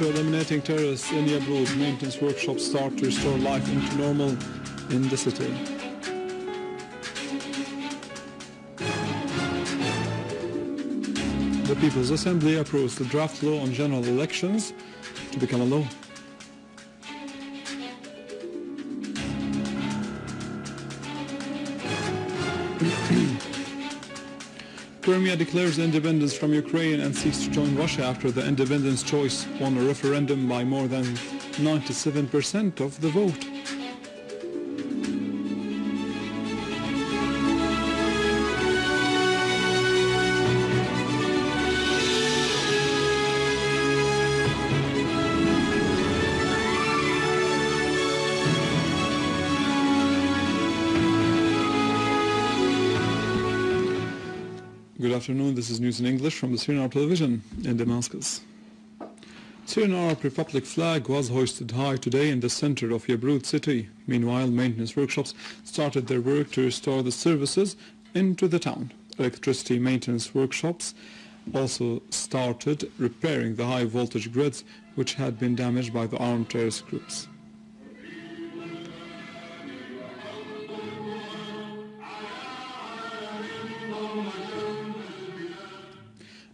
eliminating terrorists in Yabroud, maintenance workshops start to restore life into normal in the city. The People's Assembly approves the draft law on general elections to become a law. Crimea declares independence from Ukraine and seeks to join Russia after the independence choice won a referendum by more than 97% of the vote. Good afternoon, this is news in English from the Syrian Arab television in Damascus. Syrian Arab Republic flag was hoisted high today in the center of Yabroud city. Meanwhile, maintenance workshops started their work to restore the services into the town. Electricity maintenance workshops also started repairing the high voltage grids which had been damaged by the armed terrorist groups.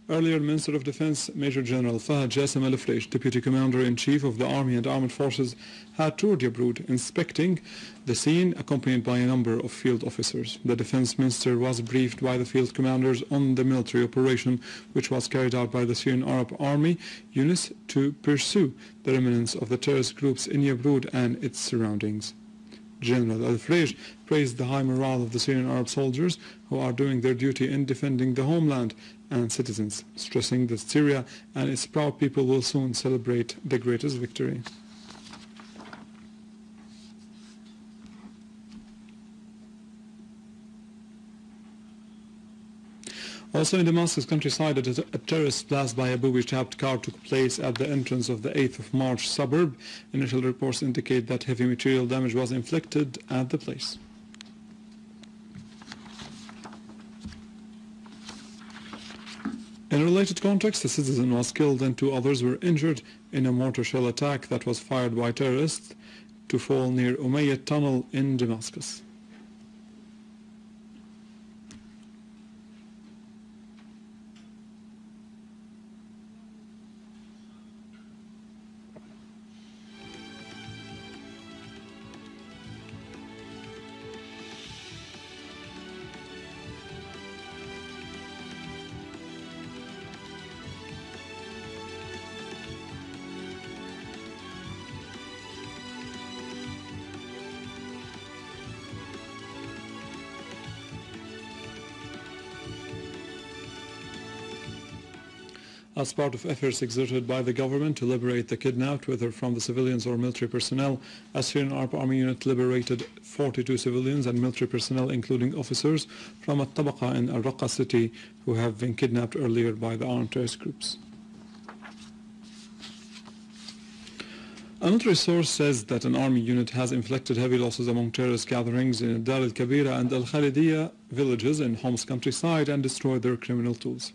Earlier, Minister of Defense Major General Fahed Jassem al-Freij, Deputy Commander-in-Chief of the Army and Armed Forces, had toured Yabroud, inspecting the scene, accompanied by a number of field officers. The Defense Minister was briefed by the field commanders on the military operation which was carried out by the Syrian Arab Army units to pursue the remnants of the terrorist groups in Yabroud and its surroundings. General al-Freij praised the high morale of the Syrian Arab soldiers who are doing their duty in defending the homeland and citizens, stressing that Syria and its proud people will soon celebrate the greatest victory. Also in Damascus countryside, a terrorist blast by a booby-trapped car took place at the entrance of the 8th of March suburb. Initial reports indicate that heavy material damage was inflicted at the place. In a related context, a citizen was killed and 2 others were injured in a mortar shell attack that was fired by terrorists to fall near Umayyad Tunnel in Damascus. As part of efforts exerted by the government to liberate the kidnapped, whether from the civilians or military personnel, a Syrian Arab Army unit liberated 42 civilians and military personnel, including officers, from al-Tabaqa in al-Raqqa city who have been kidnapped earlier by the armed terrorist groups. A military source says that an army unit has inflicted heavy losses among terrorist gatherings in Dar al-Kabira and al-Khalidiyya villages in Homs countryside and destroyed their criminal tools.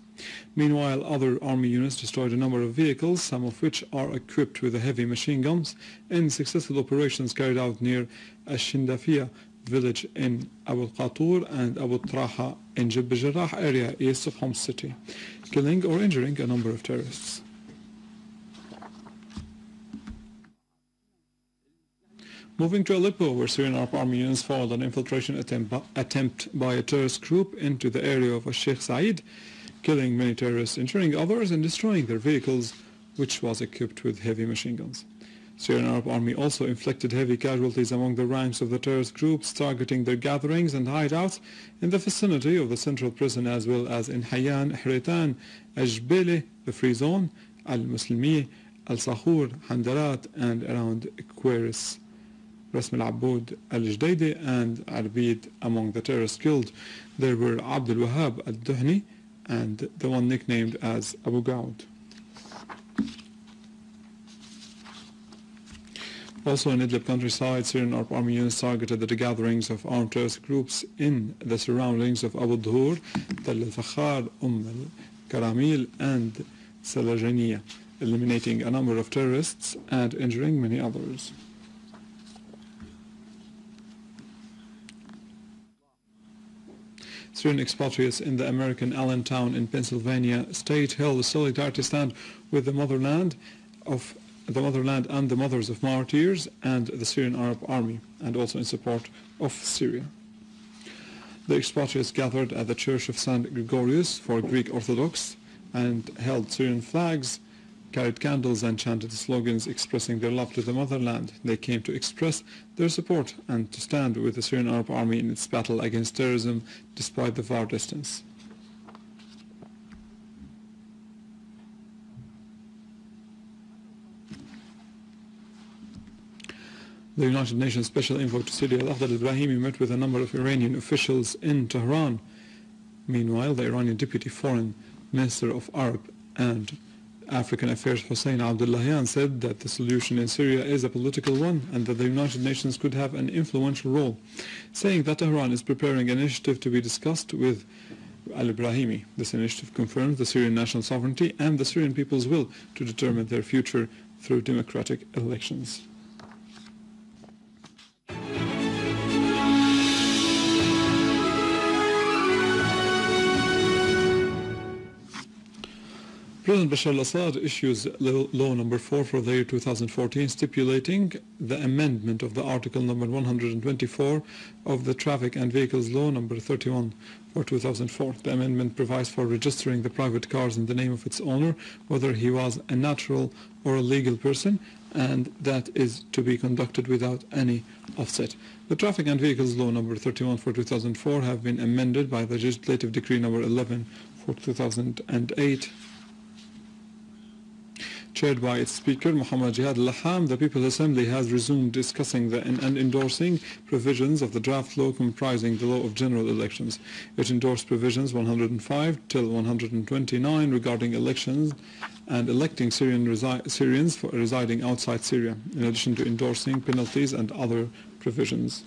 Meanwhile, other army units destroyed a number of vehicles, some of which are equipped with heavy machine guns, in successful operations carried out near Ash-Shindafiyya village in Abu al-Qatur and Abu Traha in Jib al-Jarrah area east of Homs city, killing or injuring a number of terrorists. Moving to Aleppo, where Syrian Arab Army units foiled an infiltration attempt by a terrorist group into the area of Sheikh Said, killing many terrorists, injuring others, and destroying their vehicles, which was equipped with heavy machine guns. Syrian Arab Army also inflicted heavy casualties among the ranks of the terrorist groups, targeting their gatherings and hideouts in the vicinity of the central prison, as well as in Hayyan, Hritan, Ajbele, the Free Zone, Al-Muslimiyya, Al-Sakhur, Handarat, and around Queris. Rasm al-Abboud, al-Jdaidi, and Arbid. Among the terrorists killed, there were Abdul Wahab al-Duhni and the one nicknamed as Abu Gaud. Also in Idlib countryside, Syrian Arab Army units targeted the gatherings of armed terrorist groups in the surroundings of Abu Dhuhr, Tal al-Fakhar, al-Karamil, and Salajaniya. eliminating a number of terrorists and injuring many others. Syrian expatriates in the American Allentown in Pennsylvania state held a solidarity stand with the motherland and the mothers of martyrs and the Syrian Arab Army, and also in support of Syria. The expatriates gathered at the Church of St. Gregorius for Greek Orthodox and held Syrian flags, carried candles and chanted slogans expressing their love to the motherland. They came to express their support and to stand with the Syrian Arab Army in its battle against terrorism despite the far distance. The United Nations Special Envoy to Syria, al-Brahimi, met with a number of Iranian officials in Tehran. Meanwhile, the Iranian Deputy Foreign Minister of Arab and African Affairs Hossein Abdullahian said that the solution in Syria is a political one and that the United Nations could have an influential role, saying that Tehran is preparing an initiative to be discussed with al-Brahimi. This initiative confirms the Syrian national sovereignty and the Syrian people's will to determine their future through democratic elections. President Bashar al-Assad issues Law Number 4 for the year 2014, stipulating the amendment of the Article Number 124 of the Traffic and Vehicles Law Number 31 for 2004. The amendment provides for registering the private cars in the name of its owner, whether he was a natural or a legal person, and that is to be conducted without any offset. The Traffic and Vehicles Law Number 31 for 2004 have been amended by the Legislative Decree Number 11 for 2008. Chaired by its Speaker, Muhammad Jihad al-Laham, the People's Assembly has resumed discussing and endorsing provisions of the draft law comprising the law of general elections. It endorsed provisions 105 till 129 regarding elections and electing Syrians residing outside Syria, in addition to endorsing penalties and other provisions.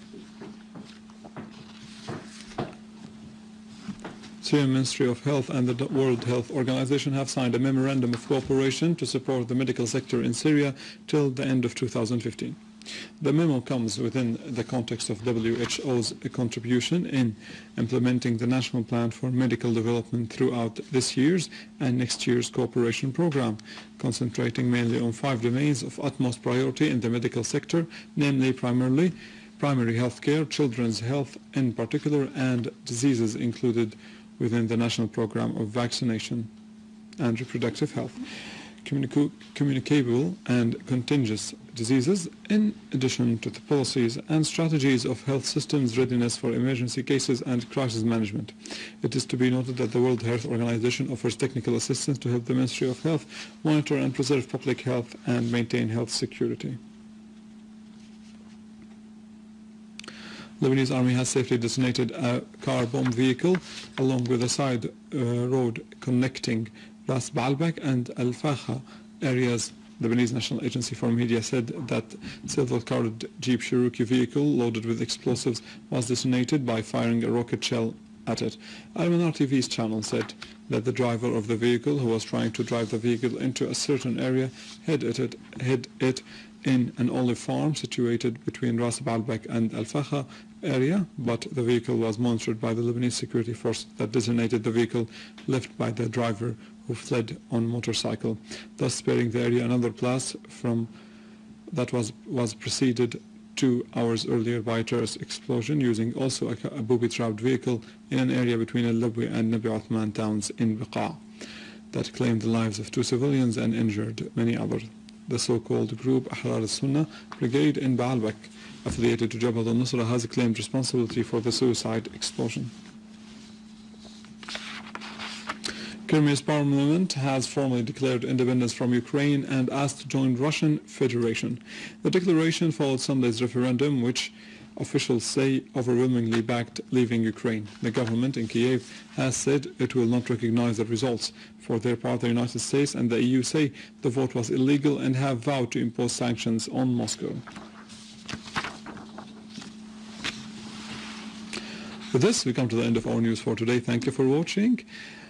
Syrian Ministry of Health and the World Health Organization have signed a memorandum of cooperation to support the medical sector in Syria till the end of 2015. The memo comes within the context of WHO's contribution in implementing the National Plan for Medical Development throughout this year's and next year's cooperation program, concentrating mainly on 5 domains of utmost priority in the medical sector, namely primary health care, children's health in particular, and diseases included within the national program of vaccination and reproductive health, communicable and contagious diseases, in addition to the policies and strategies of health systems readiness for emergency cases and crisis management. It is to be noted that the World Health Organization offers technical assistance to help the Ministry of Health monitor and preserve public health and maintain health security. Lebanese Army has safely detonated a car bomb vehicle along with a side road connecting Ras Baalbek and al-Fahed areas. The Lebanese National Agency for Media said that silver-colored Jeep Cherokee vehicle loaded with explosives was detonated by firing a rocket shell at it. Al-Manar TV's channel said that the driver of the vehicle, who was trying to drive the vehicle into a certain area, hid it in an olive farm situated between Ras Baalbek and al-Fahed area, but the vehicle was monitored by the Lebanese security force that designated the vehicle left by the driver, who fled on motorcycle, thus sparing the area another blast from that was preceded 2 hours earlier by a terrorist explosion using also a booby-trapped vehicle in an area between al-Labwi and Nabi Uthman towns in Raqqa that claimed the lives of 2 civilians and injured many others. The so-called group Ahrar al-Sunnah Brigade in Baalbek, affiliated to Jabhat al-Nusra, has claimed responsibility for the suicide explosion. Crimea's parliament has formally declared independence from Ukraine and asked to join Russian Federation. The declaration followed Sunday's referendum, which officials say overwhelmingly backed leaving Ukraine. The government in Kiev has said it will not recognize the results. For their part, the United States and the EU say the vote was illegal and have vowed to impose sanctions on Moscow. With this, we come to the end of our news for today. Thank you for watching.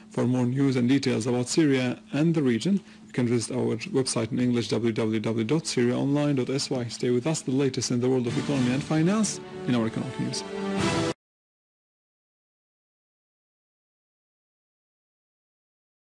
For more news and details about Syria and the region, can visit our website in English, www.syriaonline.sy. Stay with us, the latest in the world of economy and finance in our economic news.